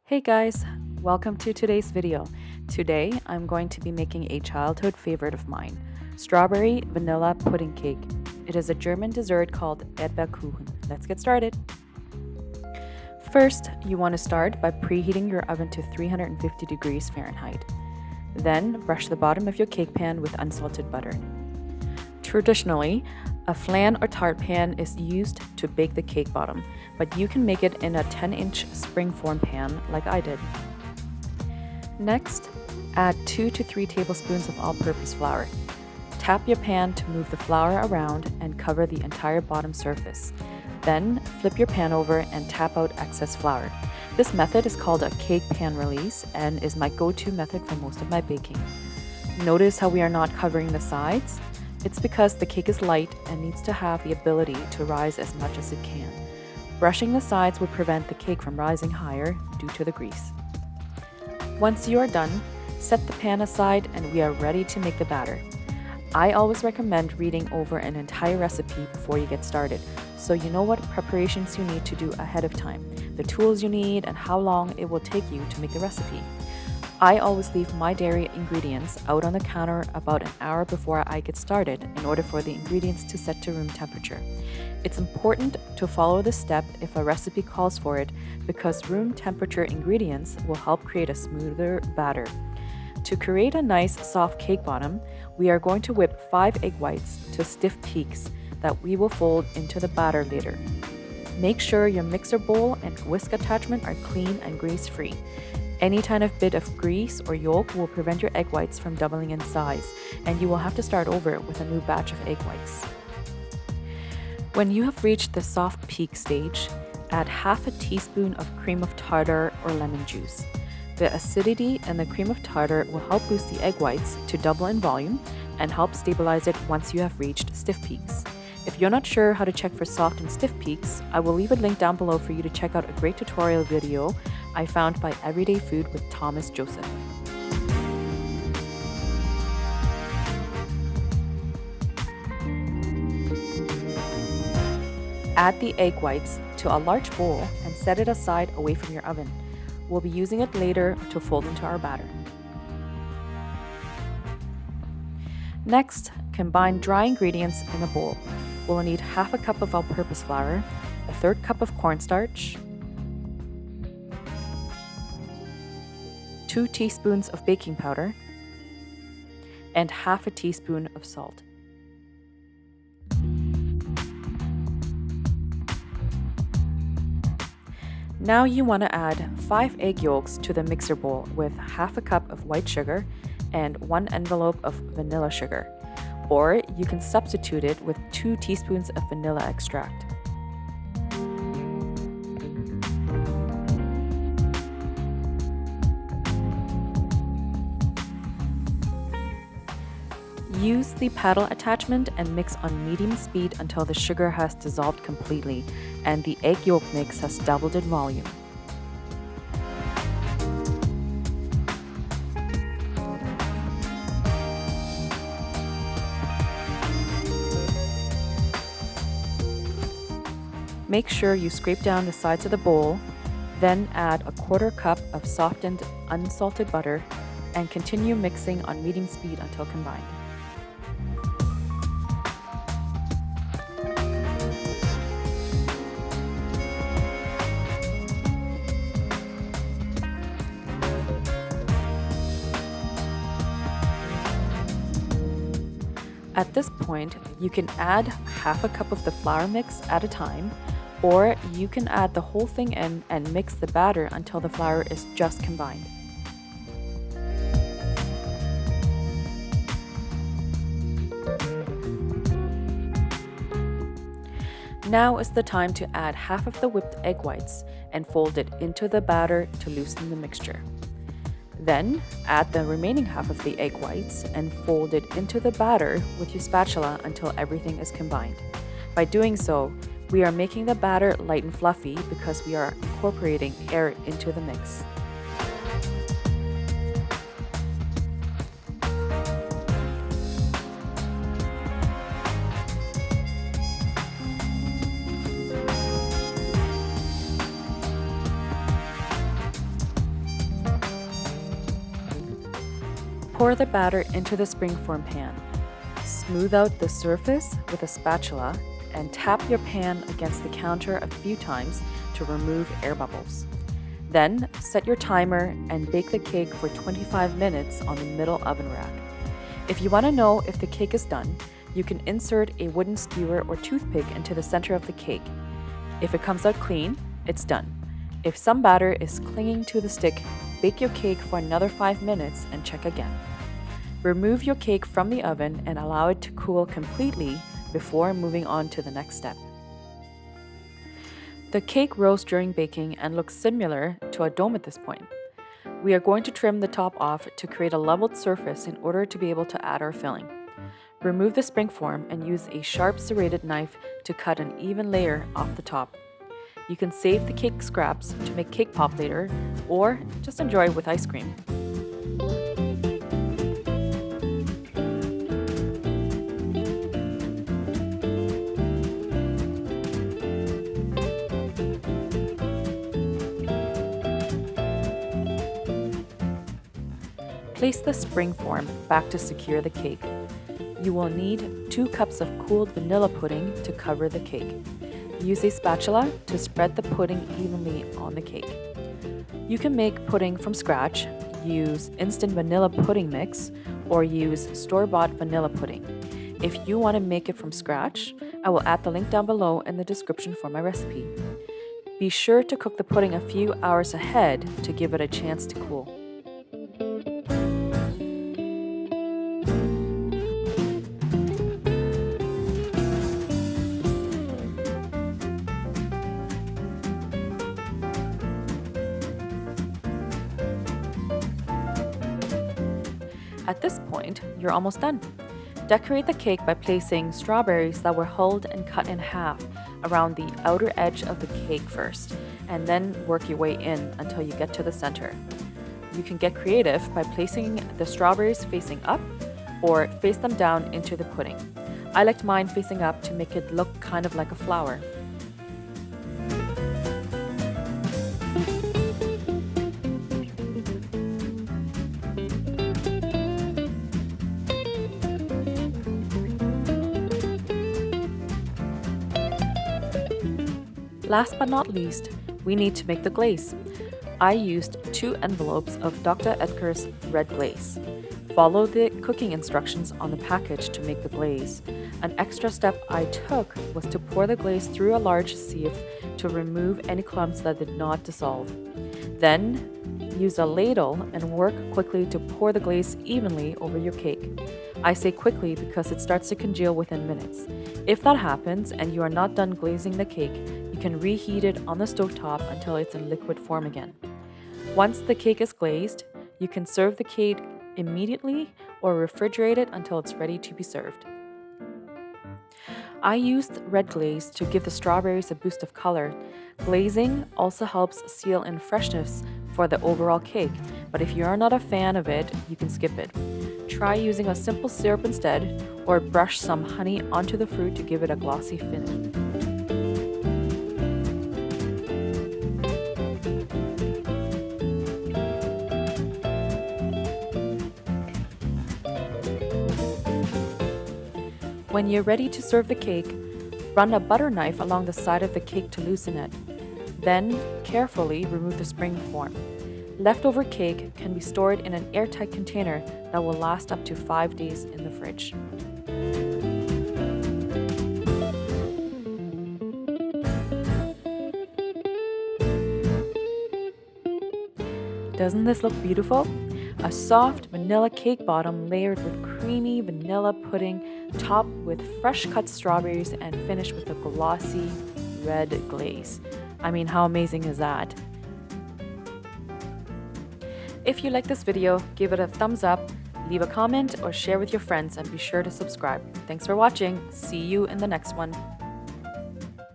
Hey guys, welcome to today's video. Today I'm going to be making a childhood favorite of mine, strawberry vanilla pudding cake. It is a German dessert called Erdbeerkuchen. Let's get started. First, you want to start by preheating your oven to 350 degrees Fahrenheit. Then brush the bottom of your cake pan with unsalted butter. Traditionally, a flan or tart pan is used to bake the cake bottom, but you can make it in a 10-inch springform pan like I did. Next, add 2 to 3 tablespoons of all-purpose flour. Tap your pan to move the flour around and cover the entire bottom surface. Then, flip your pan over and tap out excess flour. This method is called a cake pan release and is my go-to method for most of my baking. Notice how we are not covering the sides? It's because the cake is light and needs to have the ability to rise as much as it can. Brushing the sides would prevent the cake from rising higher due to the grease. Once you are done, set the pan aside and we are ready to make the batter. I always recommend reading over an entire recipe before you get started, so you know what preparations you need to do ahead of time, the tools you need, and how long it will take you to make the recipe. I always leave my dairy ingredients out on the counter about an hour before I get started in order for the ingredients to set to room temperature. It's important to follow this step if a recipe calls for it because room temperature ingredients will help create a smoother batter. To create a nice soft cake bottom, we are going to whip 5 egg whites to stiff peaks that we will fold into the batter later. Make sure your mixer bowl and whisk attachment are clean and grease-free. Any kind of bit of grease or yolk will prevent your egg whites from doubling in size, and you will have to start over with a new batch of egg whites. When you have reached the soft peak stage, add half a teaspoon of cream of tartar or lemon juice. The acidity in the cream of tartar will help boost the egg whites to double in volume and help stabilize it once you have reached stiff peaks. If you're not sure how to check for soft and stiff peaks, I will leave a link down below for you to check out a great tutorial video I found by Everyday Food with Thomas Joseph. Add the egg whites to a large bowl and set it aside away from your oven. We'll be using it later to fold into our batter. Next, combine dry ingredients in a bowl. We'll need half a cup of all-purpose flour, a third cup of cornstarch, 2 teaspoons of baking powder, and half a teaspoon of salt. Now you want to add 5 egg yolks to the mixer bowl with half a cup of white sugar and 1 envelope of vanilla sugar, or you can substitute it with 2 teaspoons of vanilla extract. Use the paddle attachment and mix on medium speed until the sugar has dissolved completely and the egg yolk mix has doubled in volume. Make sure you scrape down the sides of the bowl, then add a 1/4 cup of softened unsalted butter and continue mixing on medium speed until combined. At this point, you can add half a cup of the flour mix at a time, or you can add the whole thing in and mix the batter until the flour is just combined. Now is the time to add half of the whipped egg whites and fold it into the batter to loosen the mixture. Then, add the remaining half of the egg whites and fold it into the batter with your spatula until everything is combined. By doing so, we are making the batter light and fluffy because we are incorporating air into the mix. Pour the batter into the springform pan. Smooth out the surface with a spatula and tap your pan against the counter a few times to remove air bubbles. Then set your timer and bake the cake for 25 minutes on the middle oven rack. If you want to know if the cake is done, you can insert a wooden skewer or toothpick into the center of the cake. If it comes out clean, it's done. If some batter is clinging to the stick, bake your cake for another 5 minutes and check again. Remove your cake from the oven and allow it to cool completely before moving on to the next step. The cake rose during baking and looks similar to a dome at this point. We are going to trim the top off to create a leveled surface in order to be able to add our filling. Remove the springform and use a sharp serrated knife to cut an even layer off the top. You can save the cake scraps to make cake pop later or just enjoy with ice cream. Place the springform back to secure the cake. You will need 2 cups of cooled vanilla pudding to cover the cake. Use a spatula to spread the pudding evenly on the cake. You can make pudding from scratch, use instant vanilla pudding mix, or use store-bought vanilla pudding. If you want to make it from scratch, I will add the link down below in the description for my recipe. Be sure to cook the pudding a few hours ahead to give it a chance to cool. At this point, you're almost done. Decorate the cake by placing strawberries that were hulled and cut in half around the outer edge of the cake first, and then work your way in until you get to the center. You can get creative by placing the strawberries facing up or face them down into the pudding. I liked mine facing up to make it look kind of like a flower. Last but not least, we need to make the glaze. I used 2 envelopes of Dr. Oetker's red glaze. Follow the cooking instructions on the package to make the glaze. An extra step I took was to pour the glaze through a large sieve to remove any clumps that did not dissolve. Then, use a ladle and work quickly to pour the glaze evenly over your cake. I say quickly because it starts to congeal within minutes. If that happens and you are not done glazing the cake, you can reheat it on the stovetop until it's in liquid form again. Once the cake is glazed, you can serve the cake immediately or refrigerate it until it's ready to be served. I used red glaze to give the strawberries a boost of color. Glazing also helps seal in freshness for the overall cake, but if you are not a fan of it, you can skip it. Try using a simple syrup instead, or brush some honey onto the fruit to give it a glossy finish. When you're ready to serve the cake, run a butter knife along the side of the cake to loosen it. Then, carefully remove the springform. Leftover cake can be stored in an airtight container that will last up to 5 days in the fridge. Doesn't this look beautiful? A soft vanilla cake bottom layered with creamy vanilla pudding, topped with fresh cut strawberries and finished with a glossy red glaze. I mean, how amazing is that? If you like this video, give it a thumbs up, leave a comment or share with your friends, and be sure to subscribe. Thanks for watching. See you in the next one.